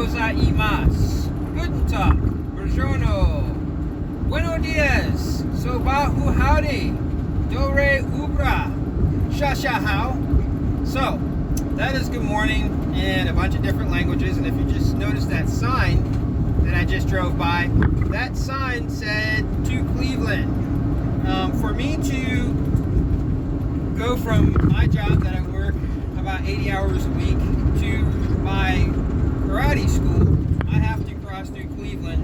gozaimasu, guten tag, buongiorno, buenos dias, sobahu howdy, dore ubra, shasha how. So, that is good morning in a bunch of different languages, and if you just notice that sign that I just drove by, that sign said to Cleveland. For me to go from my job that I work about 80 hours a week to my karate school, I have to cross through Cleveland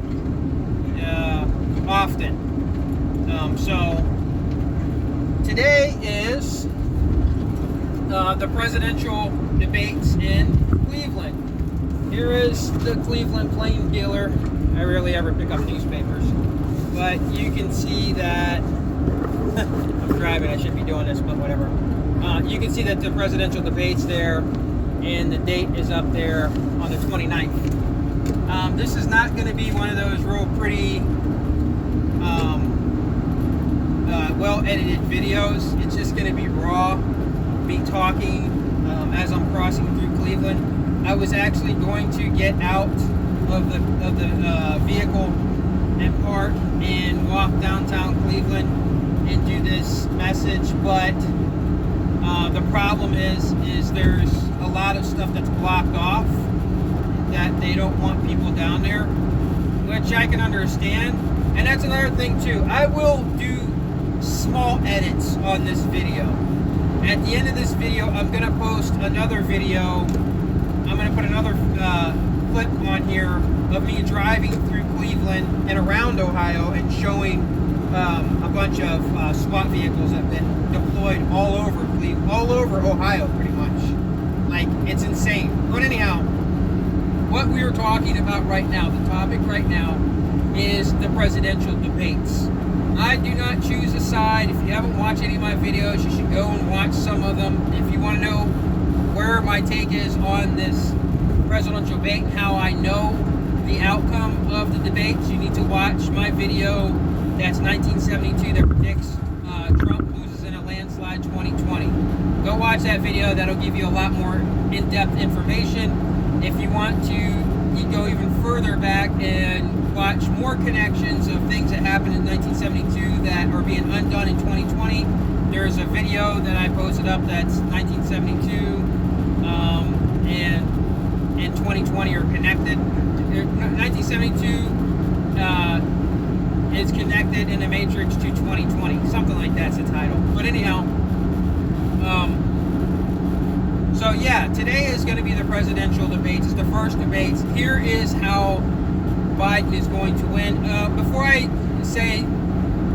often. So today is the presidential debates in Cleveland. Here is the Cleveland Plain Dealer. I rarely ever pick up newspapers, but you can see that I'm driving, I should be doing this, but whatever. You can see that the presidential debate's there, and the date is up there on the 29th. This is not going to be one of those real pretty, well-edited videos. It's just going to be raw, me talking as I'm crossing through Cleveland. I was actually going to get out of the vehicle and park and walk downtown Cleveland and do this message, but the problem is there's a lot of stuff that's blocked off that they don't want people down there, which I can understand. And that's another thing too. I will do small edits on this video. At the end of this video, I'm going to post another video. I'm going to put another clip on here of me driving through Cleveland and around Ohio and showing a bunch of SWAT vehicles that have been deployed all over Cleveland, all over Ohio, pretty much. Like, it's insane. But anyhow, what we are talking about right now, the topic right now, is the presidential debates. I do not choose a side. If you haven't watched any of my videos, you should go and watch some of them. If you want to know where my take is on this presidential debate and how I know the outcome of the debates, you need to watch my video that's 1972 that predicts Trump loses in a landslide 2020. Go watch that video. That'll give you a lot more in-depth information. If you want to, you go even further back and watch more connections of things that happened in 1972 that are being undone in 2020. There's a video that I posted up that's 1972 and 2020 are connected. 1972 is connected in the Matrix to 2020. Something like that's the title. But anyhow, so yeah, today is going to be the presidential debates. It's the first debates. Here is how Biden is going to win. Before I say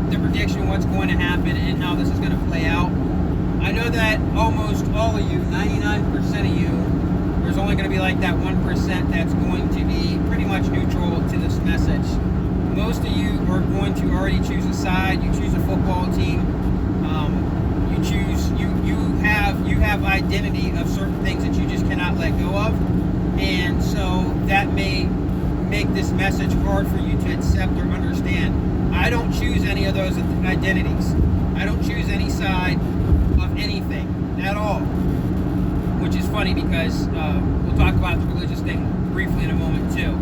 the prediction, what's going to happen and how this is going to play out, I know that almost all of you, 99% of you, there's only going to be like that 1% that's going to be pretty much neutral to this message. Most of you are going to already choose a side. You choose a football team. You have identity of certain things that you just cannot let go of, and so that may make this message hard for you to accept or understand. I don't choose any of those identities. I don't choose any side of anything at all, which is funny because we'll talk about the religious thing briefly in a moment too.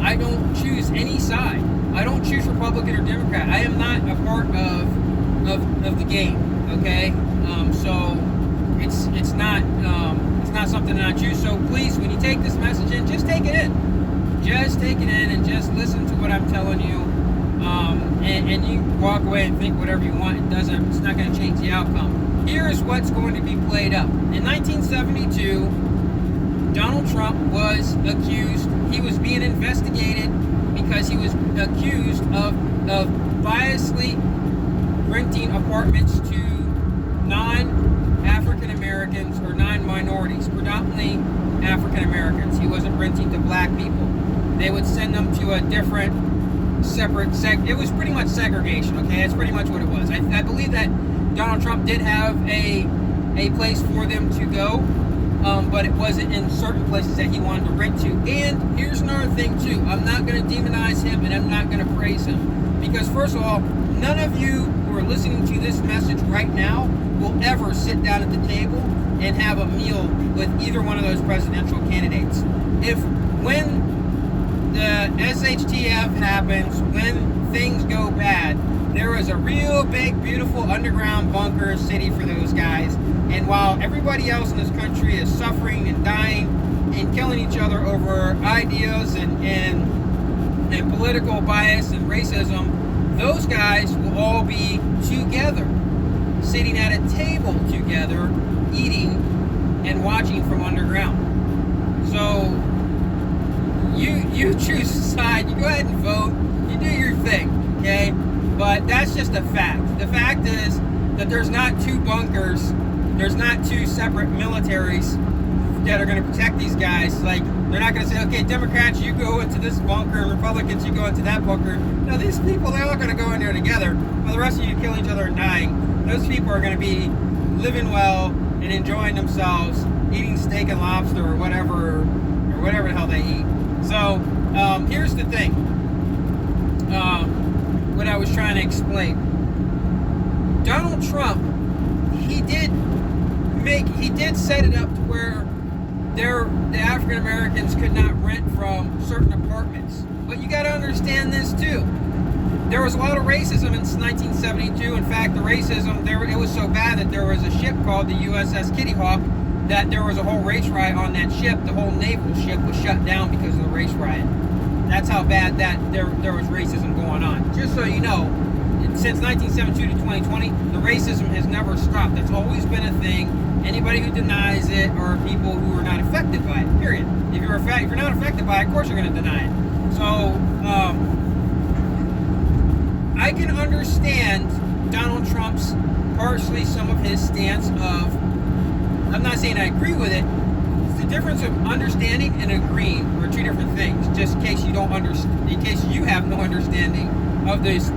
I don't choose any side. I don't choose Republican or Democrat. I am not a part of the game. Okay, so it's not something that I choose. So please, when you take this message in, just take it in. Just take it in and just listen to what I'm telling you. And you walk away and think whatever you want. It's not going to change the outcome. Here's what's going to be played up. In 1972, Donald Trump was accused. He was being investigated because he was accused of biasly renting apartments to non-African Americans or non-minorities, predominantly African Americans. He wasn't renting to black people. They would send them to a different, separate it was pretty much segregation, okay? That's pretty much what it was. I believe that Donald Trump did have a place for them to go, but it wasn't in certain places that he wanted to rent to. And here's another thing too. I'm not going to demonize him and I'm not going to praise him. Because first of all, none of you who are listening to this message right now will ever sit down at the table and have a meal with either one of those presidential candidates. If when the SHTF happens, when things go bad, there is a real big, beautiful underground bunker city for those guys. And while everybody else in this country is suffering and dying and killing each other over ideas and political bias and racism, those guys will all be together, sitting at a table together, eating and watching from underground. So you choose a side, you go ahead and vote, you do your thing, okay? But that's just a fact. The fact is that there's not two bunkers, there's not two separate militaries that are going to protect these guys. Like, they're not going to say, okay, Democrats, you go into this bunker, and Republicans, you go into that bunker. No, these people, they're all going to go in there together. While the rest of you kill each other and dying, those people are going to be living well and enjoying themselves, eating steak and lobster or whatever the hell they eat. So, here's the thing. What I was trying to explain. Donald Trump, he did set it up to where the African Americans could not rent from certain apartments. But you got to understand this too. There was a lot of racism in 1972. In fact, the racism it was so bad that there was a ship called the USS Kitty Hawk, that there was a whole race riot on that ship. The whole naval ship was shut down because of the race riot. That's how bad that there was racism going on. Just so you know, since 1972 to 2020, the racism has never stopped. That's always been a thing. Anybody who denies it are people who are not affected by it, period. If you're not affected by it, of course you're going to deny it. So, I can understand Donald Trump's, partially some of his stance of, I'm not saying I agree with it. The difference of understanding and agreeing are two different things. Just in case you don't understand, in case you have no understanding of these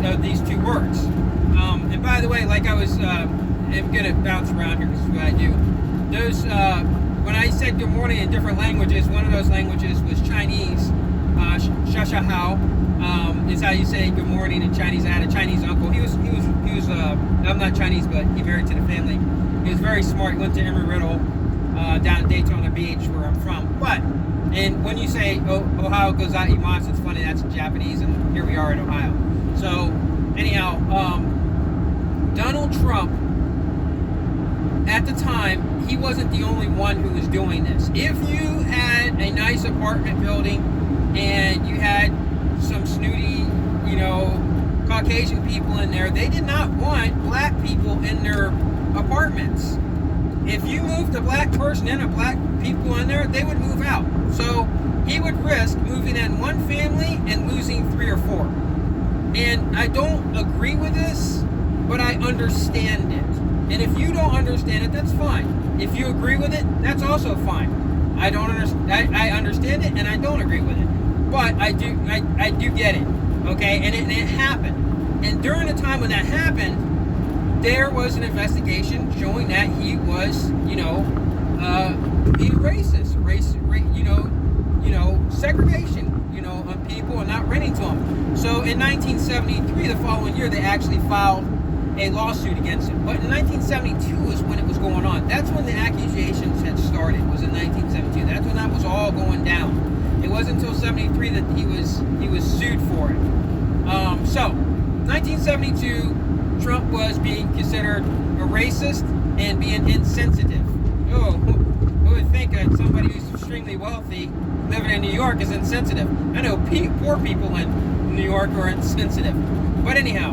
two words. And by the way, like I was, I'm gonna bounce around here. This is what I do. Those when I said good morning in different languages, one of those languages was Chinese. Shashahao is how you say good morning in Chinese. I had a Chinese uncle. He was I'm not Chinese, but he married to the family. He was very smart. He went to Embry-Riddle down at Daytona Beach, where I'm from. But, and when you say Ohio goes itaimasu, it's funny, that's in Japanese, and here we are in Ohio. So, anyhow, Donald Trump, at the time, he wasn't the only one who was doing this. If you had a nice apartment building and you had some snooty, Caucasian people in there, they did not want black people in their apartments. If you moved a black person in, black people in there, they would move out. So he would risk moving in one family and losing 3 or 4. And I don't agree with this, but I understand it. And if you don't understand it, that's fine. If you agree with it, that's also fine. I understand it, and I don't agree with it. But I do get it. Okay? And it happened. And during the time when that happened, there was an investigation showing that he was, being racist, segregation, on people and not renting to them. So in 1973, the following year, they actually filed a lawsuit against him. But in 1972 is when it was going on. That's when the accusations had started. Was in 1972. That's when that was all going down. It wasn't until 73 that he was sued for it. So 1972. Trump was being considered a racist and being insensitive. Oh, who would think that somebody who's extremely wealthy living in New York is insensitive? I know poor people in New York are insensitive. But anyhow,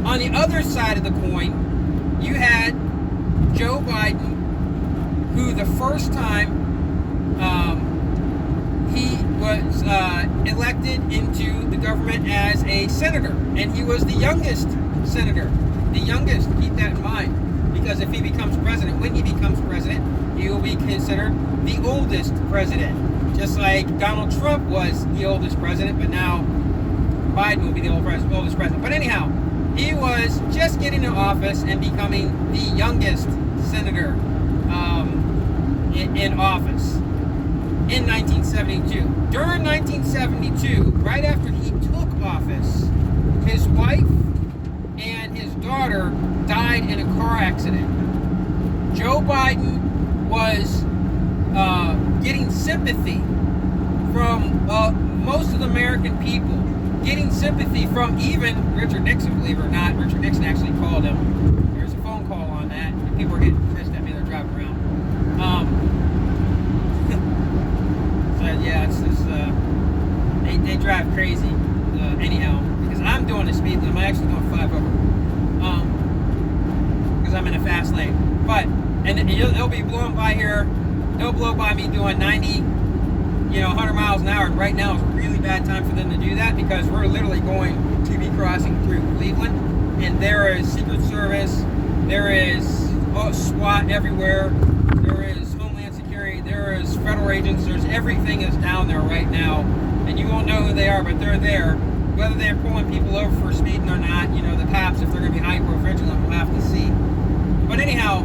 on the other side of the coin, you had Joe Biden, who the first time he was elected into the government as a senator, and he was the youngest senator, the youngest. Keep that in mind, because if he becomes president, when he becomes president, he will be considered the oldest president, just like Donald Trump was the oldest president, but now Biden will be the oldest president. But anyhow, he was just getting into office and becoming the youngest senator in office in 1972. During 1972, right after he took office, his wife and his daughter died in a car accident. Joe Biden was getting sympathy from most of the American people, getting sympathy from even Richard Nixon, believe it or not. Richard Nixon actually called him. There's a phone call on that. People are getting pissed at me. They're driving around. So yeah, they drive crazy. Anyhow, because I'm doing the speed limit. I'm actually doing 5 over. Because I'm in a fast lane. But they'll be blowing by here. They'll blow by me doing 90, 100 miles an hour. And right now is a really bad time for them to do that because we're literally going to be crossing through Cleveland, and there is Secret Service, there is SWAT everywhere, there is Homeland Security, there is federal agents. There's everything is down there right now, and you won't know who they are, but they're there. Whether they're pulling people over for speeding or not, the cops, if they're going to be hyper-vigilant, we'll have to see. But anyhow,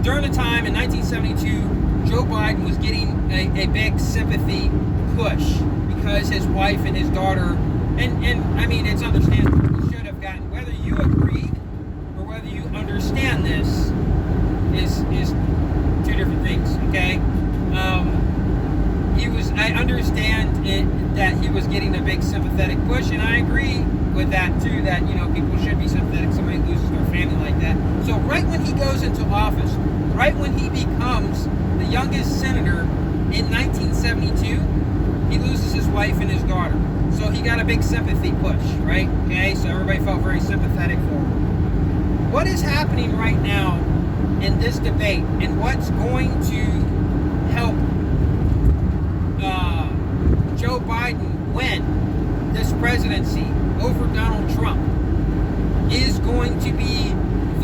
during the time in 1972, Joe Biden was getting a big sympathy push because his wife and his daughter, and I mean, it's understandable, he should have gotten, whether you agreed or whether you understand this is two different things, okay? I understand that he was getting a big sympathetic push, and I agree with that too, that, people should be sympathetic. Somebody loses their family like that. So right when he goes into office, right when he becomes the youngest senator in 1972, he loses his wife and his daughter. So he got a big sympathy push, right? Okay, so everybody felt very sympathetic for him. What is happening right now in this debate, and what's going to help Joe Biden win this presidency over Donald Trump, is going to be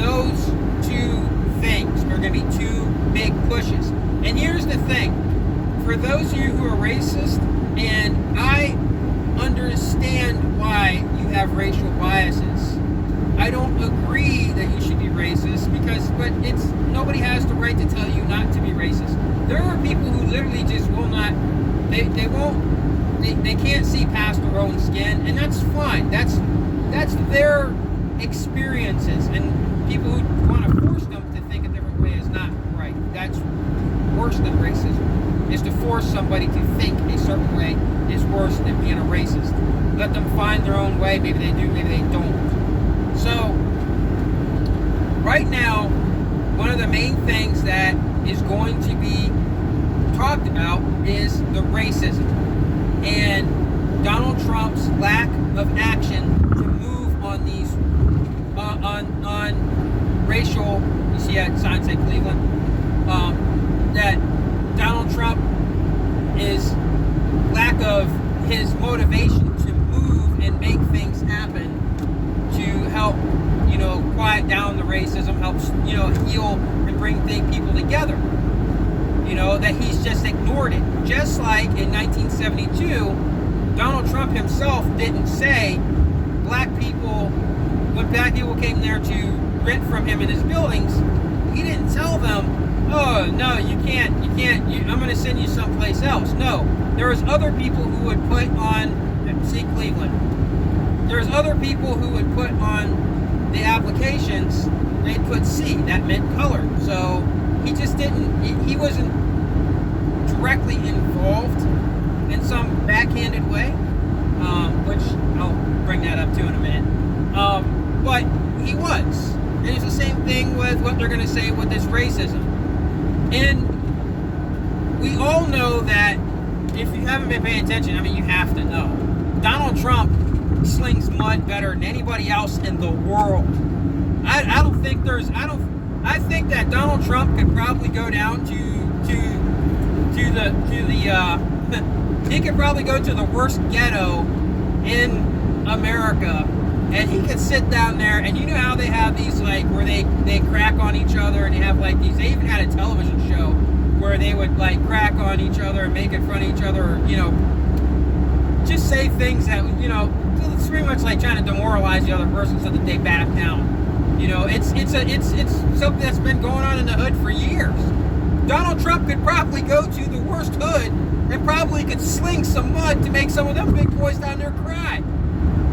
those two things. There are going to be two big pushes. And here's the thing. For those of you who are racist, and I understand why you have racial biases, I don't agree that you should be racist but nobody has the right to tell you not to be racist. There are people who literally just will not, they can't see past their own skin, and that's fine. That's their experiences, and people who want to force them to think a different way is not right. That's worse than racism. Is to force somebody to think a certain way is worse than being a racist. Let them find their own way. Maybe they do, maybe they don't. So, right now, one of the main things that is going to be talked about is the racism and Donald Trump's lack of action to move on these on racial. You see that sign say Cleveland. That Donald Trump is lack of his motivation to move and make things happen to help, quiet down the racism, helps, heal and bring people together. That he's just ignored it. Just like in 1972, Donald Trump himself didn't say black people, when black people came there to rent from him in his buildings, he didn't tell them, oh, no, you can't, I'm going to send you someplace else. No, there was other people who would put on, see Cleveland, there's other people who would put on the applications, they'd put C, that meant color. So he just didn't, he wasn't directly involved in some backhanded way, which I'll bring that up too in a minute. But he was. And it's the same thing with what they're going to say with this racism. And we all know that if you haven't been paying attention, I mean, you have to know. Donald Trump slings mud better than anybody else in the world. I don't think there's, I think that Donald Trump could probably go down to the he could probably go to the worst ghetto in America, and he could sit down there, and you know how they have these, like, where they crack on each other, and they have, like, these, they even had a television show where they would, like, crack on each other and make fun of each other, or, just say things that, it's pretty much like trying to demoralize the other person so that they back down. It's something that's been going on in the hood for years. Donald Trump could probably go to the worst hood and probably could sling some mud to make some of them big boys down there cry.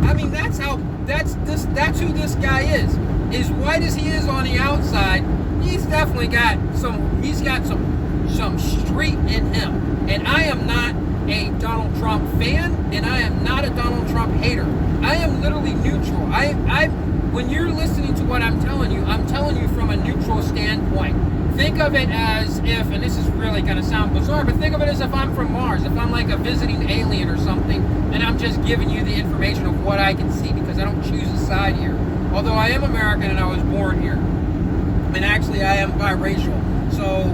I mean, that's who this guy is. As white as he is on the outside, he's definitely got some street in him. And I am not a Donald Trump fan, and I am not a Donald Trump hater. I am literally neutral. When you're listening to what I'm telling you from a neutral standpoint. Think of it as if, and this is really going to sound bizarre, but think of it as if I'm from Mars, if I'm like a visiting alien or something, and I'm just giving you the information of what I can see, because I don't choose a side here. Although I am American and I was born here. And actually I am biracial. So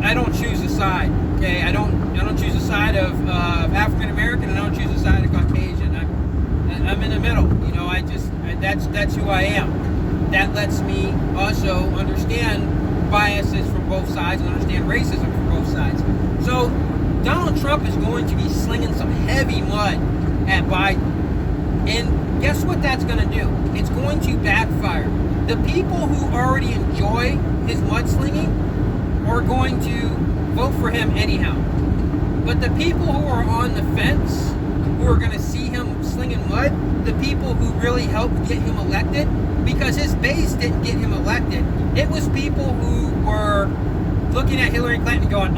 I don't choose a side. Okay, I don't choose a side of African American, and I don't choose a side of Caucasian. I'm in the middle. You know, that's who I am. That lets me also understand biases from both sides and understand racism from both sides. So Donald Trump is going to be slinging some heavy mud at Biden. And guess what that's going to do? It's going to backfire. The people who already enjoy his mudslinging are going to vote for him anyhow. But the people who are on the fence, who are going to see him slinging mud, the people who really helped get him elected, because his base didn't get him elected. It was people who were looking at Hillary Clinton going,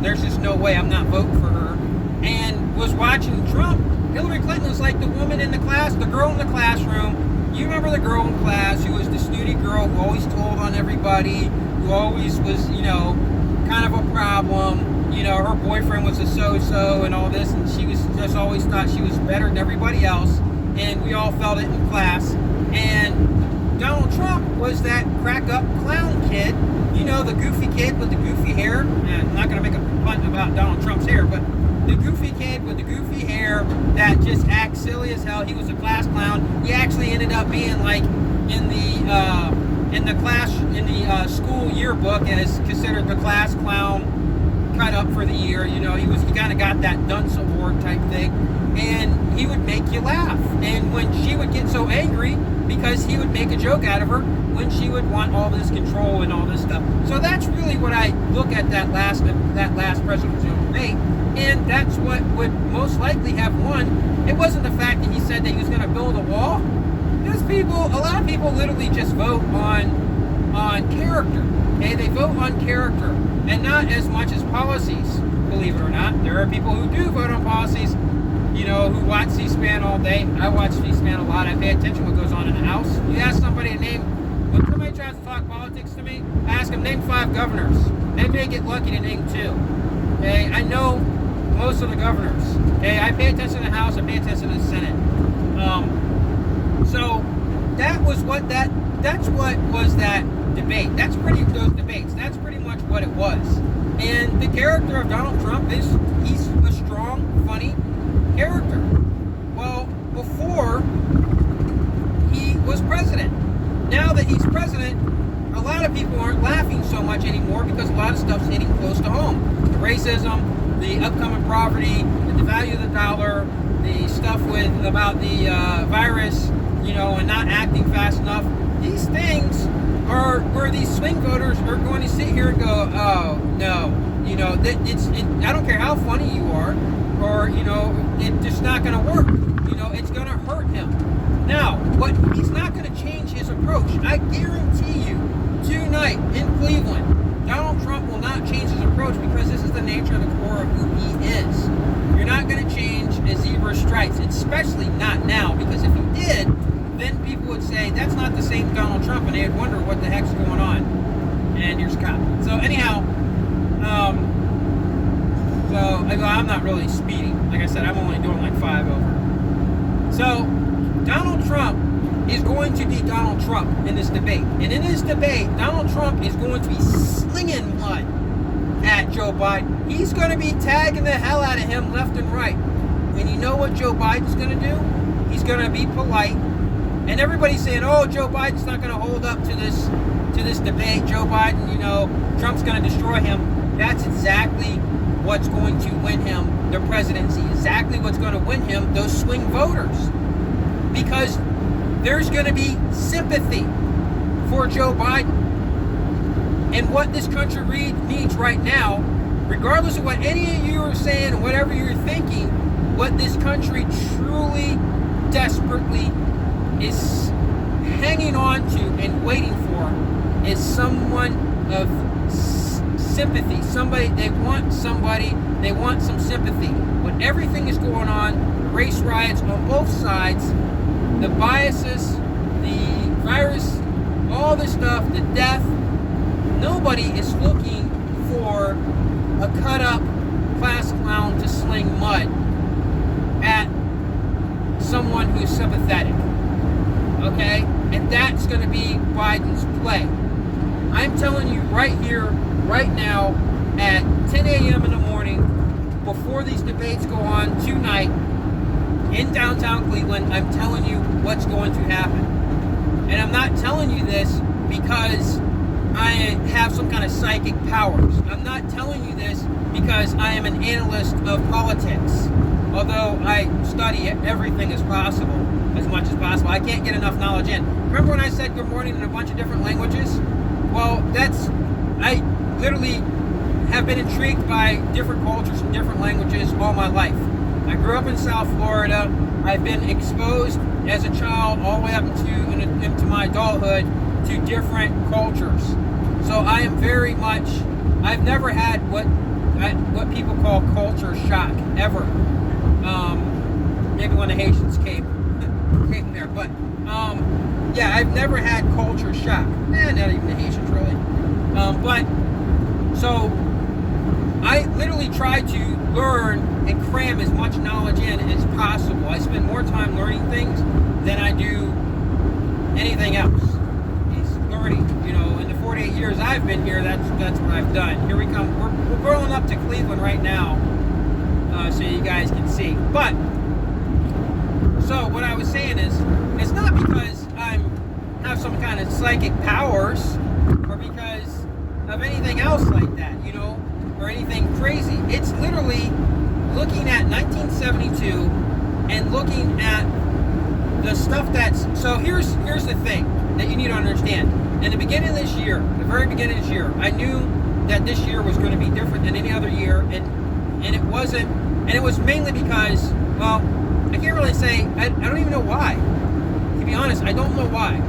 there's just no way, I'm not voting for her. And was watching Trump. Hillary Clinton was like the woman in the class, the girl in the classroom. You remember the girl in class who was the snooty girl who always told on everybody, who always was, kind of a problem. Her boyfriend was a so-so and all this, and she was just always thought she was better than everybody else. And we all felt it in class. And Donald Trump was that crack-up clown kid, the goofy kid with the goofy hair. And I'm not going to make a pun about Donald Trump's hair, but the goofy kid with the goofy hair that just acts silly as hell. He was a class clown. He actually ended up being like in the school yearbook as considered the class clown cut up for the year. He kind of got that dunce award type thing. And he would make you laugh. And when she would get so angry, because he would make a joke out of her, when she would want all this control and all this stuff. So that's really what I look at that last presidential debate. And that's what would most likely have won. It wasn't the fact that he said that he was going to build a wall. A lot of people literally just vote on character. Okay, they vote on character and not as much as policies, believe it or not. There are people who do vote on policies, who watch C-SPAN all day. I watch C-SPAN a lot. I pay attention to what goes on in the House. You ask somebody to when somebody tries to talk politics to me, I ask them, name 5 governors. They may get lucky to name 2. Okay, I know most of the governors. Okay, I pay attention to the House, I pay attention to the Senate. So that's what was that debate. Those debates. That's pretty much what it was. And the character of Donald Trump he's a strong, funny character. Well, before he was president. Now that he's president, a lot of people aren't laughing so much anymore because a lot of stuff's hitting close to home. The racism, the upcoming poverty, the value of the dollar, the stuff about the virus, and not acting fast enough. These things are where these swing voters are going to sit here and go, oh, no. I don't care how funny you are, or, it's just not going to work. It's going to hurt him. Now, he's not going to change his approach. I guarantee you, tonight in Cleveland, Donald Trump will not change his approach because this is the nature of the core of who he is. You're not going to change a zebra stripes, especially not now, because if he did, then people would say, that's not the same Donald Trump, and they'd wonder what the heck's going on. And here's a cop. So anyhow, I'm not really speeding. Like I said, I'm only doing like 5 over. So Donald Trump is going to be Donald Trump in this debate. And in this debate, Donald Trump is going to be slinging mud at Joe Biden. He's going to be tagging the hell out of him left and right. And you know what Joe Biden's going to do? He's going to be polite. And everybody's saying, oh, Joe Biden's not going to hold up to this debate. Joe Biden, Trump's going to destroy him. That's exactly what's going to win him the presidency. Exactly what's going to win him those swing voters. Because there's going to be sympathy for Joe Biden. And what this country needs right now, regardless of what any of you are saying and whatever you're thinking, what this country truly, desperately is hanging on to and waiting for is someone of sympathy. They want some sympathy. When everything is going on, race riots on both sides, the biases, the virus, all this stuff, the death, nobody is looking for a cut-up class clown to sling mud at someone who's sympathetic. Okay? And that's going to be Biden's play. I'm telling you right here, right now, at 10 a.m. in the morning, before these debates go on tonight in downtown Cleveland, I'm telling you what's going to happen. And I'm not telling you this because I have some kind of psychic powers. I'm not telling you this because I am an analyst of politics. Although I study everything as much as possible. I can't get enough knowledge in. Remember when I said good morning in a bunch of different languages? Well, I literally have been intrigued by different cultures and different languages all my life. I grew up in South Florida. I've been exposed as a child all the way up into my adulthood to different cultures. So I am very much, I've never had what people call culture shock, ever. Maybe when the Haitians came there, but yeah, I've never had culture shock. Not even the Haitians really. But so I literally try to learn and cram as much knowledge in as possible. I spend more time learning things than I do anything else. It's learning, in the 48 years I've been here, that's what I've done. Here we come. We're rolling up to Cleveland right now, so you guys can see. But so what I was saying is, it's not because I have some kind of psychic powers or because of anything else like that, or anything crazy. It's literally looking at 1972 and looking at the stuff so here's the thing that you need to understand. In the beginning of this year, the very beginning of this year, I knew that this year was going to be different than any other year, and it wasn't, and it was mainly because, well, I can't really say, I don't even know why. To be honest, I don't know why.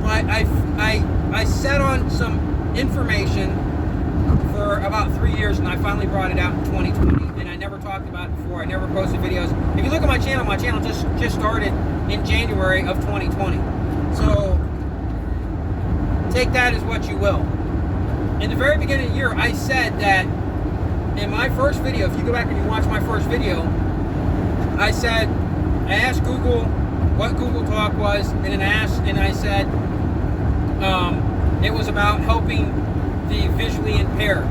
I sat on some information for about 3 years, and I finally brought it out in 2020, and I never talked about it before. I never posted videos. If you look at my channel just started in January of 2020. So take that as what you will. In the very beginning of the year, I said that in my first video, if you go back and you watch my first video, I asked Google what Google Talk was, and I said it was about helping the visually impaired,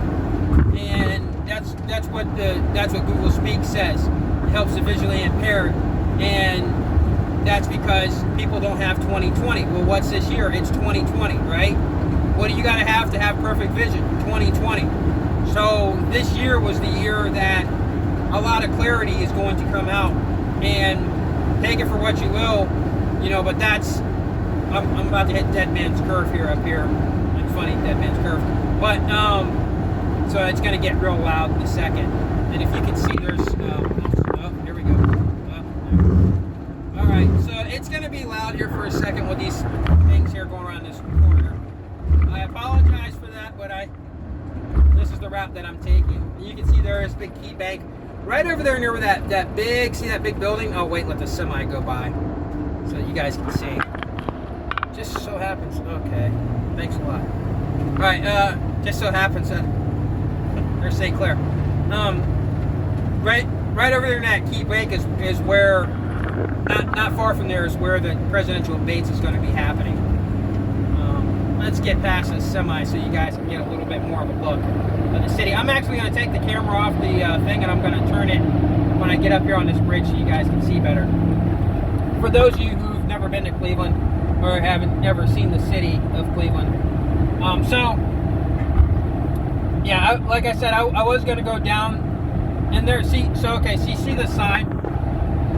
and that's what Google Speak says. It helps the visually impaired, and that's because people don't have 20/20. Well, what's this year? It's 2020, right? What do you got to have perfect vision? 2020. So this year was the year that a lot of clarity is going to come out, and take it for what you will, but that's, I'm about to hit Dead Man's Curve here up here. It's funny, Dead Man's Curve. But, so it's going to get real loud in a second. And if you can see, there's, here we go. Alright, so it's going to be loud here for a second with these things here going around this corner. I apologize for that, but this is the route that I'm taking. And you can see there is a big key bank right over there near that big, see that big building? Oh, wait, let the semi go by so you guys can see. Just so happens, okay, thanks a lot. All right, just so happens that there's St. Clair. Right over there in that key bank is where, not far from there is where the presidential debates is going to be happening. Let's get past this semi so you guys can get a little bit more of a look of the city. I'm actually going to take the camera off the thing, and I'm going to turn it when I get up here on this bridge so you guys can see better. For those of you who've never been to Cleveland or haven't ever seen the city of Cleveland, yeah, like I said, I was going to go down in there. See the sign?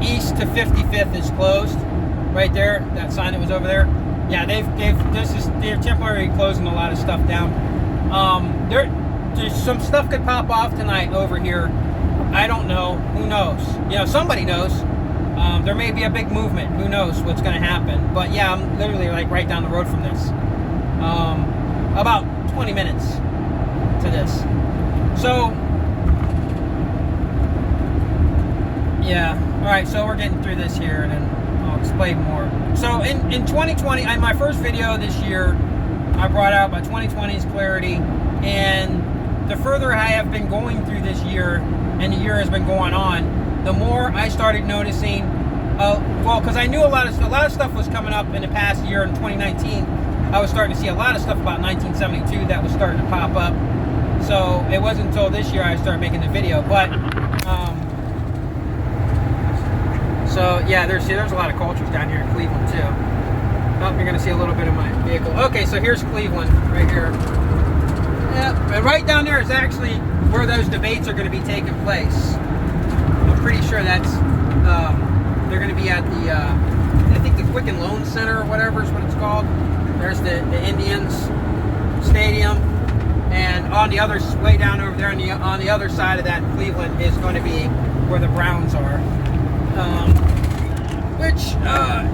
East to 55th is closed, right there. That sign that was over there. Yeah, they're temporarily closing a lot of stuff down. There's some stuff could pop off tonight over here. I don't know. Who knows? Somebody knows. There may be a big movement. Who knows what's going to happen? But yeah, I'm literally like right down the road from this. About 20 minutes to this. So, yeah. All right, so we're getting through this here, and then I'll explain more. So, in 2020, in my first video this year, I brought out my 2020's clarity, and the further I have been going through this year, and the year has been going on, the more I started noticing, well, because I knew a lot of stuff was coming up in the past year in 2019. I was starting to see a lot of stuff about 1972 that was starting to pop up. So it wasn't until this year I started making the video. But so yeah, there's a lot of cultures down here in Cleveland too. Oh, you're gonna see a little bit of my vehicle. Okay, so here's Cleveland right here. Yeah, and right down there is actually where those debates are going to be taking place. I'm pretty sure that's they're going to be at the I think the Quicken Loan Center or whatever is what it's called. There's the Indians Stadium, and on the other way down over there on the other side of that in Cleveland is going to be where the Browns are.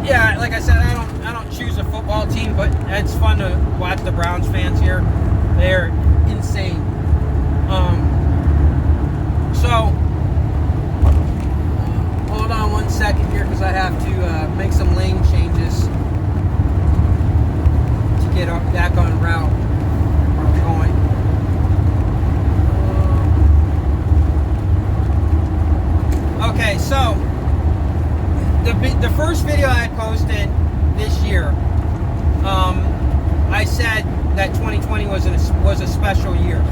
Yeah, like I said, I don't choose a football team, but it's fun to watch the Browns fans here. They're insane. So hold on one second here because I have to make some lane changes to get back on route where I'm going. Okay, so the first video I posted this year, I said that 2020 was a special year.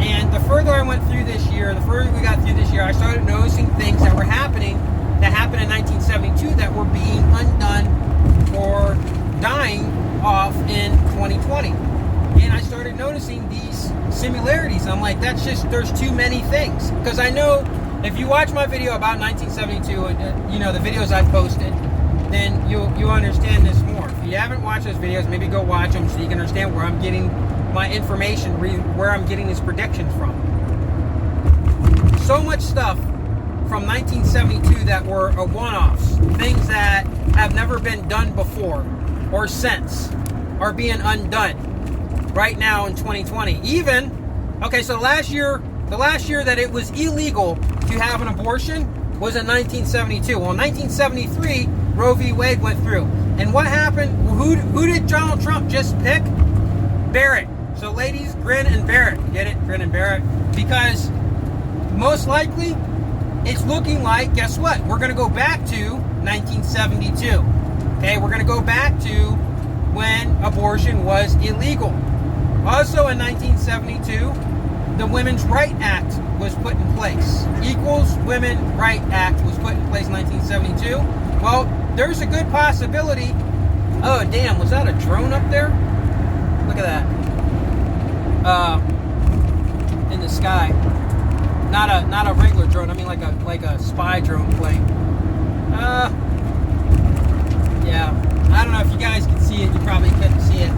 And the further I went through this year, the further we got through this year, I started noticing things that were happening that happened in 1972 that were being undone or dying off in 2020. And I started noticing these similarities. I'm like, there's too many things. Because I know if you watch my video about 1972, the videos I've posted, then you understand this more. If you haven't watched those videos, maybe go watch them so you can understand where I'm getting my information, where I'm getting these predictions from. So much stuff from 1972 that were one-offs, things that have never been done before or since, are being undone right now in 2020. So the last year that it was illegal to have an abortion was in 1972. Well, in 1973, Roe v. Wade went through. And what happened? Who did Donald Trump just pick? Barrett. So ladies, grin and bear it. Get it? Grin and bear it. Because most likely, it's looking like, guess what? We're going to go back to 1972. Okay, we're going to go back to when abortion was illegal. Also in 1972, the Women's Right Act was put in place. Equals Women Right Act was put in place in 1972. Well, there's a good possibility. Oh, damn, was that a drone up there? Look at that. In the sky. Not a regular drone. I mean like a spy drone plane. Yeah. I don't know if you guys can see it. You probably couldn't see it.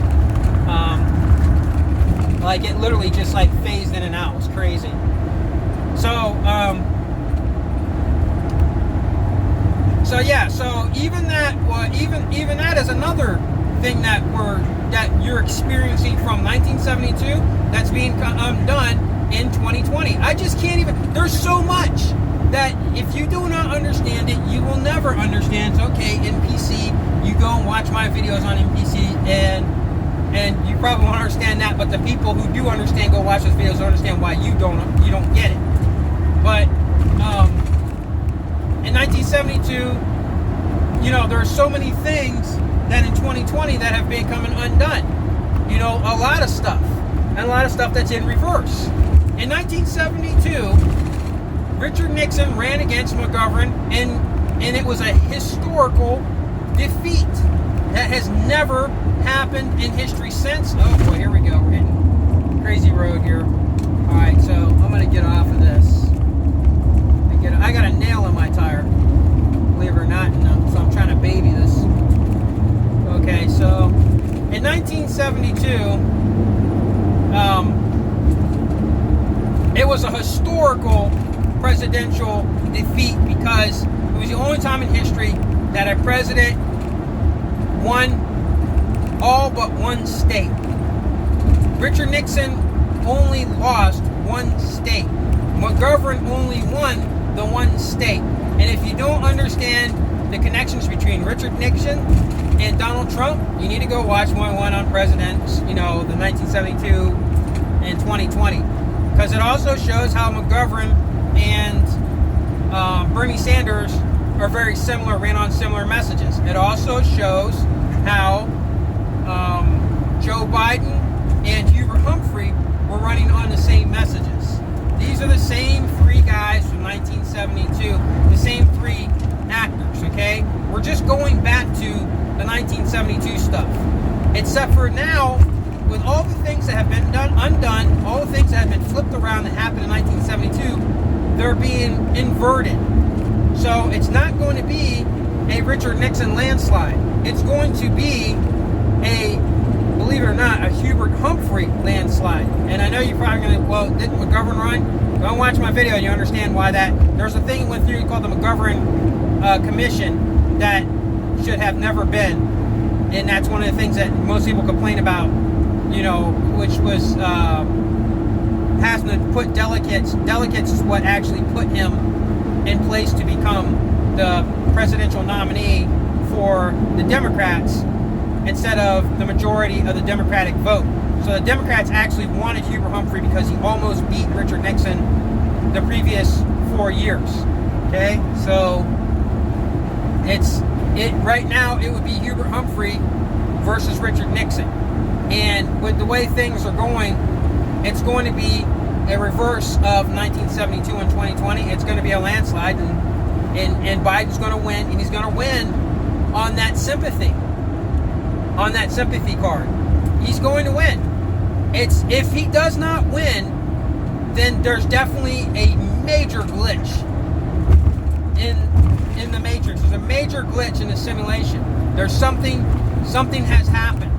Like it literally just like phased in and out. It's crazy. So yeah. So even that is another thing that you're experiencing from 1972 that's being done in 2020. I just can't even. There's so much that if you do not understand it, you will never understand. So, okay, NPC, you go and watch my videos on NPC, and you probably won't understand that. But the people who do understand, go watch those videos, don't understand why you don't get it. But in 1972, there are so many things that in 2020 that have been coming undone. A lot of stuff, and a lot of stuff that's in reverse. In 1972, Richard Nixon ran against McGovern, and it was a historical defeat that has never happened in history since. Oh boy, here we go. We're hitting crazy road here. All right, so I'm gonna get off of this. I got a nail in my tire, believe it or not, so I'm trying to baby this. Okay, so in 1972, it was a historical presidential defeat because it was the only time in history that a president won all but one state. Richard Nixon only lost one state. McGovern only won the one state. And if you don't understand the connections between Richard Nixon and Donald Trump, you need to go watch one on presidents, the 1972 and 2020. Because it also shows how McGovern and Bernie Sanders are very similar, ran on similar messages. It also shows how Joe Biden and Hubert Humphrey were running on the same messages. These are the same three guys from 1972, the same three actors, okay? We're just going back to the 1972 stuff. Except for now, with all the things that have been undone, all the things that have been flipped around that happened in 1972, they're being inverted. So it's not going to be a Richard Nixon landslide. It's going to be a, believe it or not, a Hubert Humphrey landslide. And I know you're probably going to, well, didn't McGovern run? Go and watch my video and you understand why that. There's a thing that went through called the McGovern Commission that should have never been. And that's one of the things that most people complain about, which was having to put delegates. Delegates is what actually put him in place to become the presidential nominee for the Democrats instead of the majority of the Democratic vote. So the Democrats actually wanted Hubert Humphrey because he almost beat Richard Nixon the previous 4 years. Okay, so right now it would be Hubert Humphrey versus Richard Nixon. And with the way things are going, it's going to be a reverse of 1972 and 2020. It's going to be a landslide, and Biden's going to win, and he's going to win on that sympathy card. He's going to win. If he does not win, then there's definitely a major glitch in the matrix. There's a major glitch in the simulation. There's something has happened.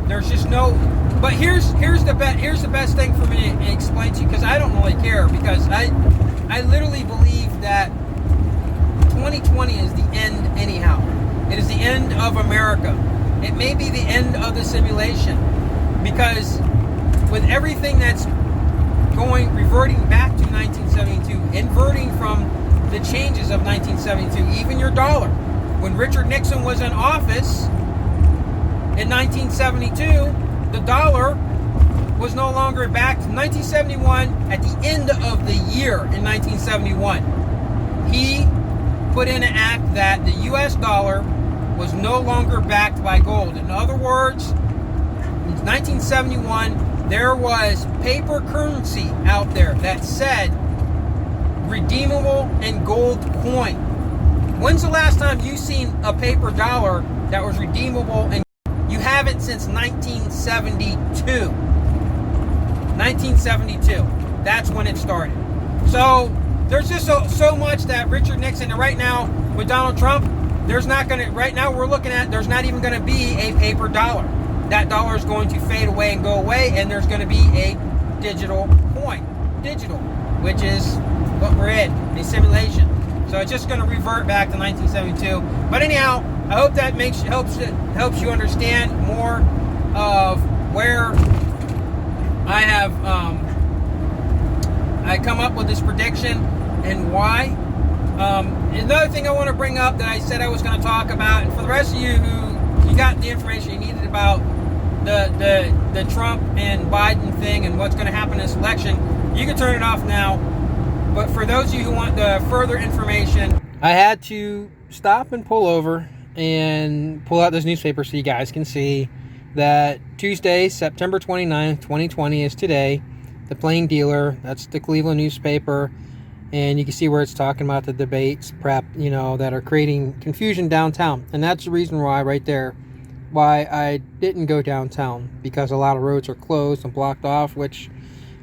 There's just no. But here's the best thing for me to explain to you, because I don't really care, because I literally believe that 2020 is the end anyhow. It is the end of America. It may be the end of the simulation, because with everything that's reverting back to 1972, inverting from the changes of 1972, even your dollar. When Richard Nixon was in office in 1972, the dollar was no longer back to 1971. At the end of the year in 1971, he put in an act that the U.S. dollar was no longer backed by gold. In other words, in 1971, there was paper currency out there that said redeemable in gold coin. When's the last time you've seen a paper dollar that was redeemable in? You haven't since 1972. 1972. That's when it started. So there's just so much that Richard Nixon, and right now with Donald Trump, right now we're looking at, there's not even going to be a paper dollar. That dollar is going to fade away and go away, and there's going to be a digital coin. Digital, which is what we're in, a simulation. So it's just going to revert back to 1972. But anyhow, I hope that helps you understand more of where I have I come up with this prediction and why. Another thing I want to bring up that I said I was going to talk about, and for the rest of you who you got the information you needed about the Trump and Biden thing and what's going to happen in this election, you can turn it off now. But for those of you who want the further information, I had to stop and pull over and pull out this newspaper so you guys can see that Tuesday, September 29th, 2020 is today. The Plain Dealer, that's the Cleveland newspaper, and you can see where it's talking about the debates that are creating confusion downtown. And that's the reason why right there, why I didn't go downtown, because a lot of roads are closed and blocked off, which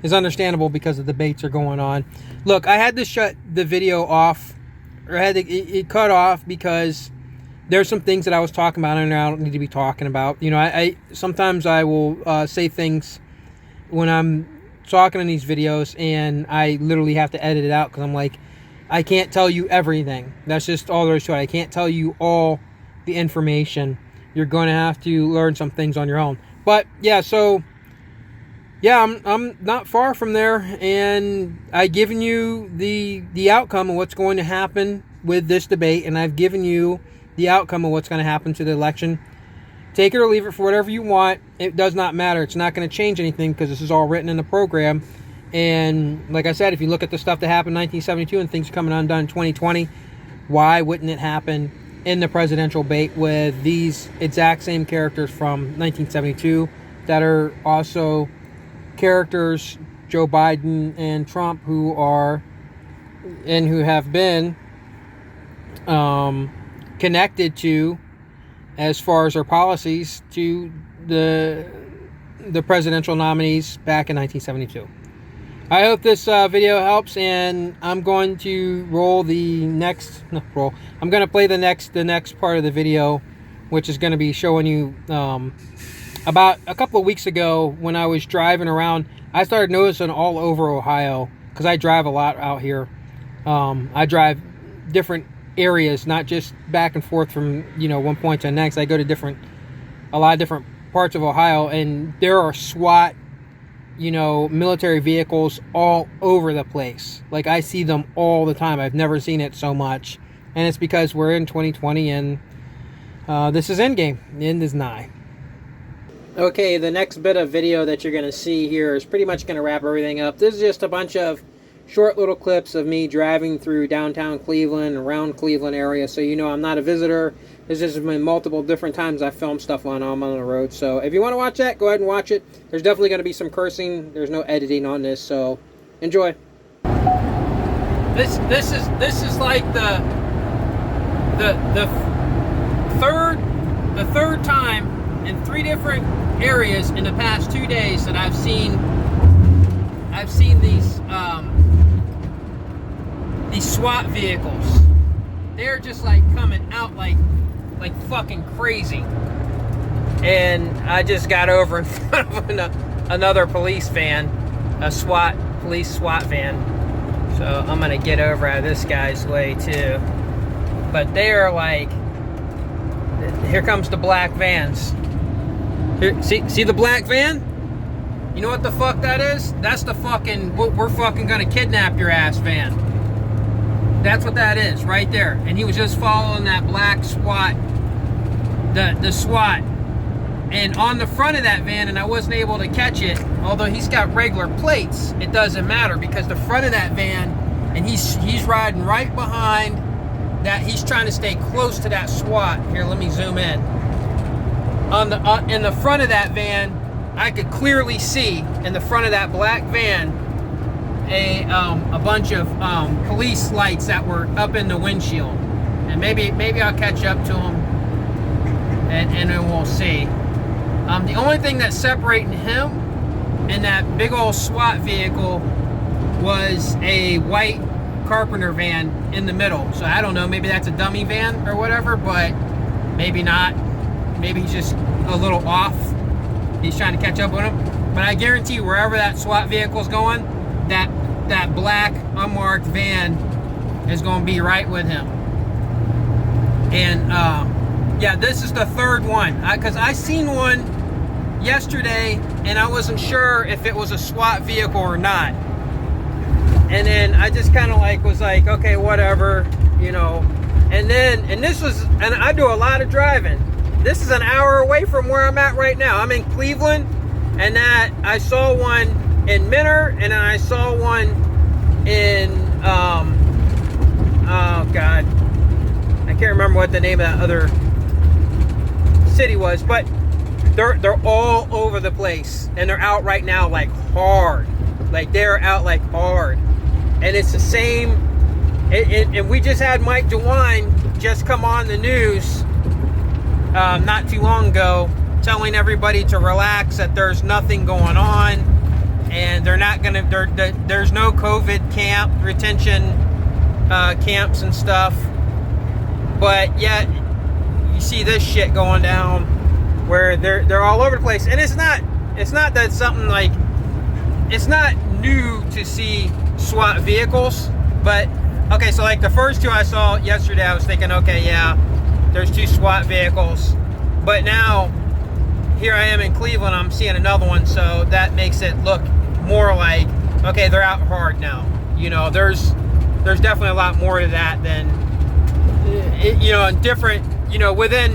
is understandable because the debates are going on. Look, I had to shut the video off, or I had to it cut off, because there's some things that I was talking about and I don't need to be talking about. I sometimes I will say things when I'm talking in these videos, and I literally have to edit it out because I'm like, I can't tell you everything. That's just all there is to it. I can't tell you all the information. You're going to have to learn some things on your own. But yeah, so yeah, I'm not far from there, and I've given you the outcome of what's going to happen with this debate, and I've given you the outcome of what's going to happen to the election. Take it or leave it for whatever you want. It does not matter. It's not going to change anything because this is all written in the program. And like I said, if you look at the stuff that happened in 1972 and things coming undone in 2020, why wouldn't it happen in the presidential debate with these exact same characters from 1972 that are also characters, Joe Biden and Trump, who are and who have been connected to, as far as their policies, to the presidential nominees back in 1972. I hope this video helps, and I'm going to roll the next roll. I'm going to play the next part of the video, which is going to be showing you about a couple of weeks ago when I was driving around. I started noticing all over Ohio, because I drive a lot out here. I drive different areas, not just back and forth from one point to the next. I go to a lot of different parts of Ohio, and there are SWAT military vehicles all over the place. Like, I see them all the time. I've never seen it so much, and it's because we're in 2020 and this is endgame. The end is nigh. Okay, the next bit of video that you're going to see here is pretty much going to wrap everything up. This is just a bunch of short little clips of me driving through downtown Cleveland, around Cleveland area, so I'm not a visitor. This has been multiple different times I filmed stuff when I'm on the road. So if you want to watch that, go ahead and watch it. There's definitely going to be some cursing. There's no editing on this, so enjoy. This is like the third time in 3 different areas in the past 2 days that I've seen these SWAT vehicles. They're just like coming out like fucking crazy. And I just got over in front of another police van, a police SWAT van. So I'm gonna get over out of this guy's way too. But they are like, here comes the black vans. Here, see the black van? You know what the fuck that is? That's the fucking, we're fucking gonna kidnap your ass van. That's what that is, right there. And he was just following that black SWAT, the SWAT. And on the front of that van, and I wasn't able to catch it, although he's got regular plates, it doesn't matter, because the front of that van, and he's riding right behind that, he's trying to stay close to that SWAT. Here, let me zoom in. In the front of that van, I could clearly see in the front of that black van a bunch of police lights that were up in the windshield, and maybe I'll catch up to them, and then we'll see. The only thing that's separating him and that big old SWAT vehicle was a white Carpenter van in the middle. So I don't know, maybe that's a dummy van or whatever, but maybe not. Maybe he's just a little off. He's trying to catch up with him. But I guarantee you, wherever that SWAT vehicle's going, that black unmarked van is going to be right with him. And yeah, this is the third one, because I seen one yesterday and I wasn't sure if it was a SWAT vehicle or not. And then I just kind of was like, okay, whatever, And I do a lot of driving. This is an hour away from where I'm at right now. I'm in Cleveland, and I saw one in Minner, and then I saw one in, oh God, I can't remember what the name of that other city was, but they're all over the place, and they're out right now like hard. Like, they're out like hard. And it's the same, and we just had Mike DeWine just come on the news not too long ago, telling everybody to relax, that there's nothing going on, and they're not gonna, there's no COVID camp, retention camps and stuff. But yet, you see this shit going down where they're all over the place. And it's not that something like, it's not new to see SWAT vehicles, but okay, so like the first two I saw yesterday, I was thinking, okay, yeah, there's 2 SWAT vehicles. But now here I am in Cleveland, I'm seeing another one, so that makes it look more like, okay, they're out hard now. You know, there's definitely a lot more to that than, you know, in different, you know, within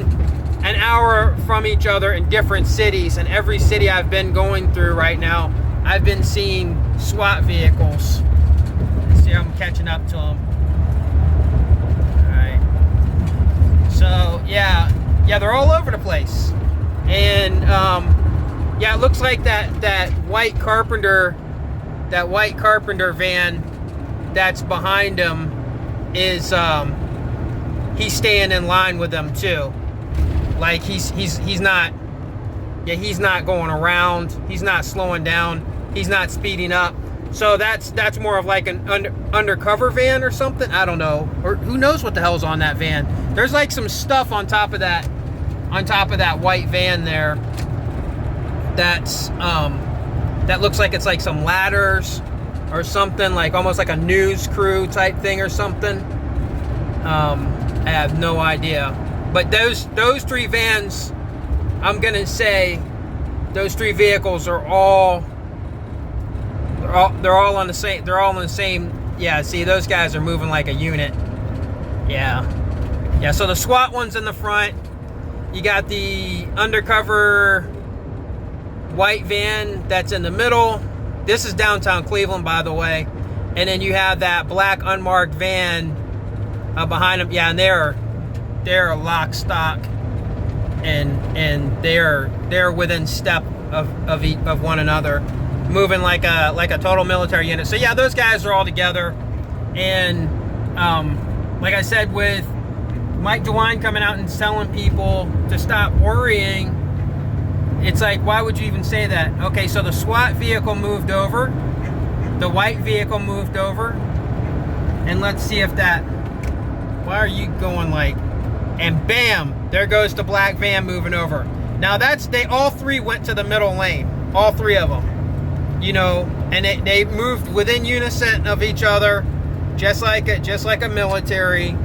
an hour from each other in different cities, and every city I've been going through right now, I've been seeing SWAT vehicles. Let's see, I'm catching up to them. All right. So yeah, they're all over the place, and yeah, it looks like that white Carpenter van that's behind him is he's staying in line with them too. Like he's not going around, he's not slowing down, he's not speeding up. So that's more of like an undercover van or something. I don't know, or who knows what the hell's on that van. There's like some stuff on top of that white van there. That's that looks like it's like some ladders or something, like almost like a news crew type thing or something. I have no idea. But those three vans, I'm gonna say, those three vehicles are all they're all on the same. They're all in the same. Yeah. See, those guys are moving like a unit. Yeah. So the SWAT one's in the front. You got the undercover white van that's in the middle. This is downtown Cleveland, by the way. And then you have that black unmarked van behind them. Yeah, and they're lock, stock, and they're within step of one another, moving like a total military unit. So yeah, those guys are all together. And like I said, with Mike DeWine coming out and telling people to stop worrying, it's like, why would you even say that? Okay, so the SWAT vehicle moved over, the white vehicle moved over, and let's see if that, why are you going like, and bam, there goes the black van moving over. Now they all three went to the middle lane, all three of them, you know, and they moved within unison of each other, just like a military.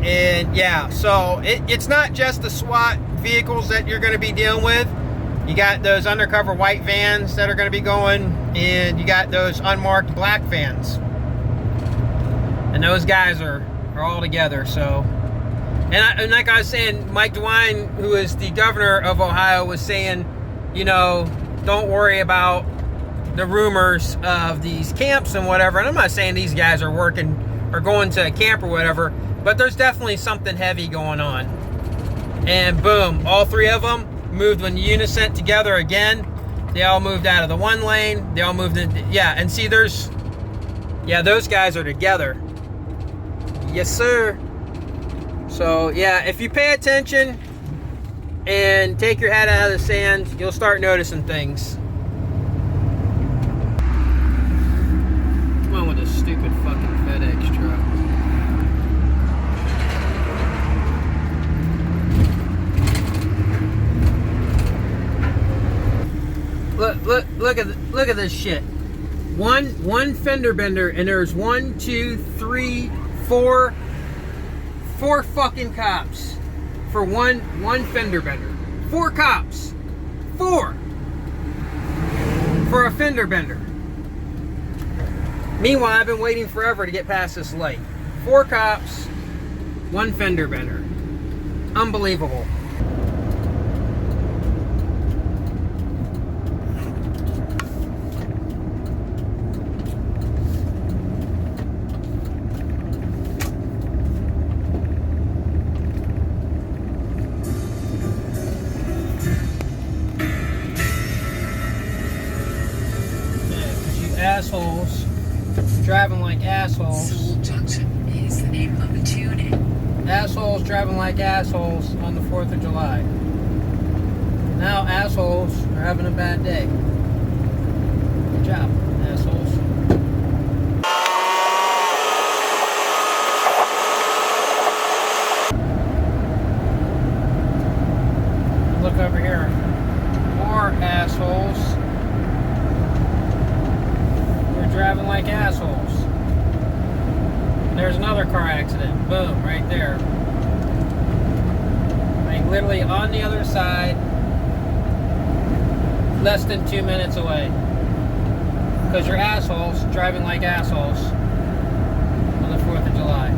And yeah, so it's not just the SWAT vehicles that you're going to be dealing with. You got those undercover white vans that are going to be going, and you got those unmarked black vans, and those guys are all together. So, and like I was saying, Mike DeWine, who is the governor of Ohio, was saying, you know, don't worry about the rumors of these camps and whatever. And I'm not saying these guys are working or going to a camp or whatever, but there's definitely something heavy going on. And boom, all three of them moved in unison together again. They all moved out of the one lane. They all moved in. Yeah, and see, those guys are together. Yes, sir. So yeah, if you pay attention and take your head out of the sand, you'll start noticing things. Come on with this stupid fucking FedEx truck. Look at this shit. One fender bender, and there's 1, 2, 3, 4 fucking cops for one fender bender. 4 cops. 4 for a fender bender. Meanwhile, I've been waiting forever to get past this light. 4 cops, 1 fender bender. Unbelievable. Assholes driving like assholes. Soul Junction is the name of the tune. Assholes driving like assholes on the 4th of July. Now assholes are having a bad day. Good job, assholes. Look over here. More assholes. Driving like assholes. There's another car accident. Boom, right there. Like literally on the other side. less than 2 minutes away. Because you're assholes driving like assholes on the 4th of July,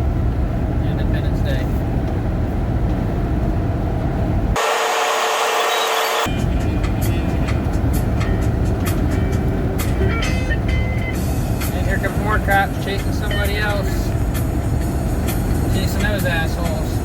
Independence Day. And here come more cops chasing somebody else. Chasing those assholes.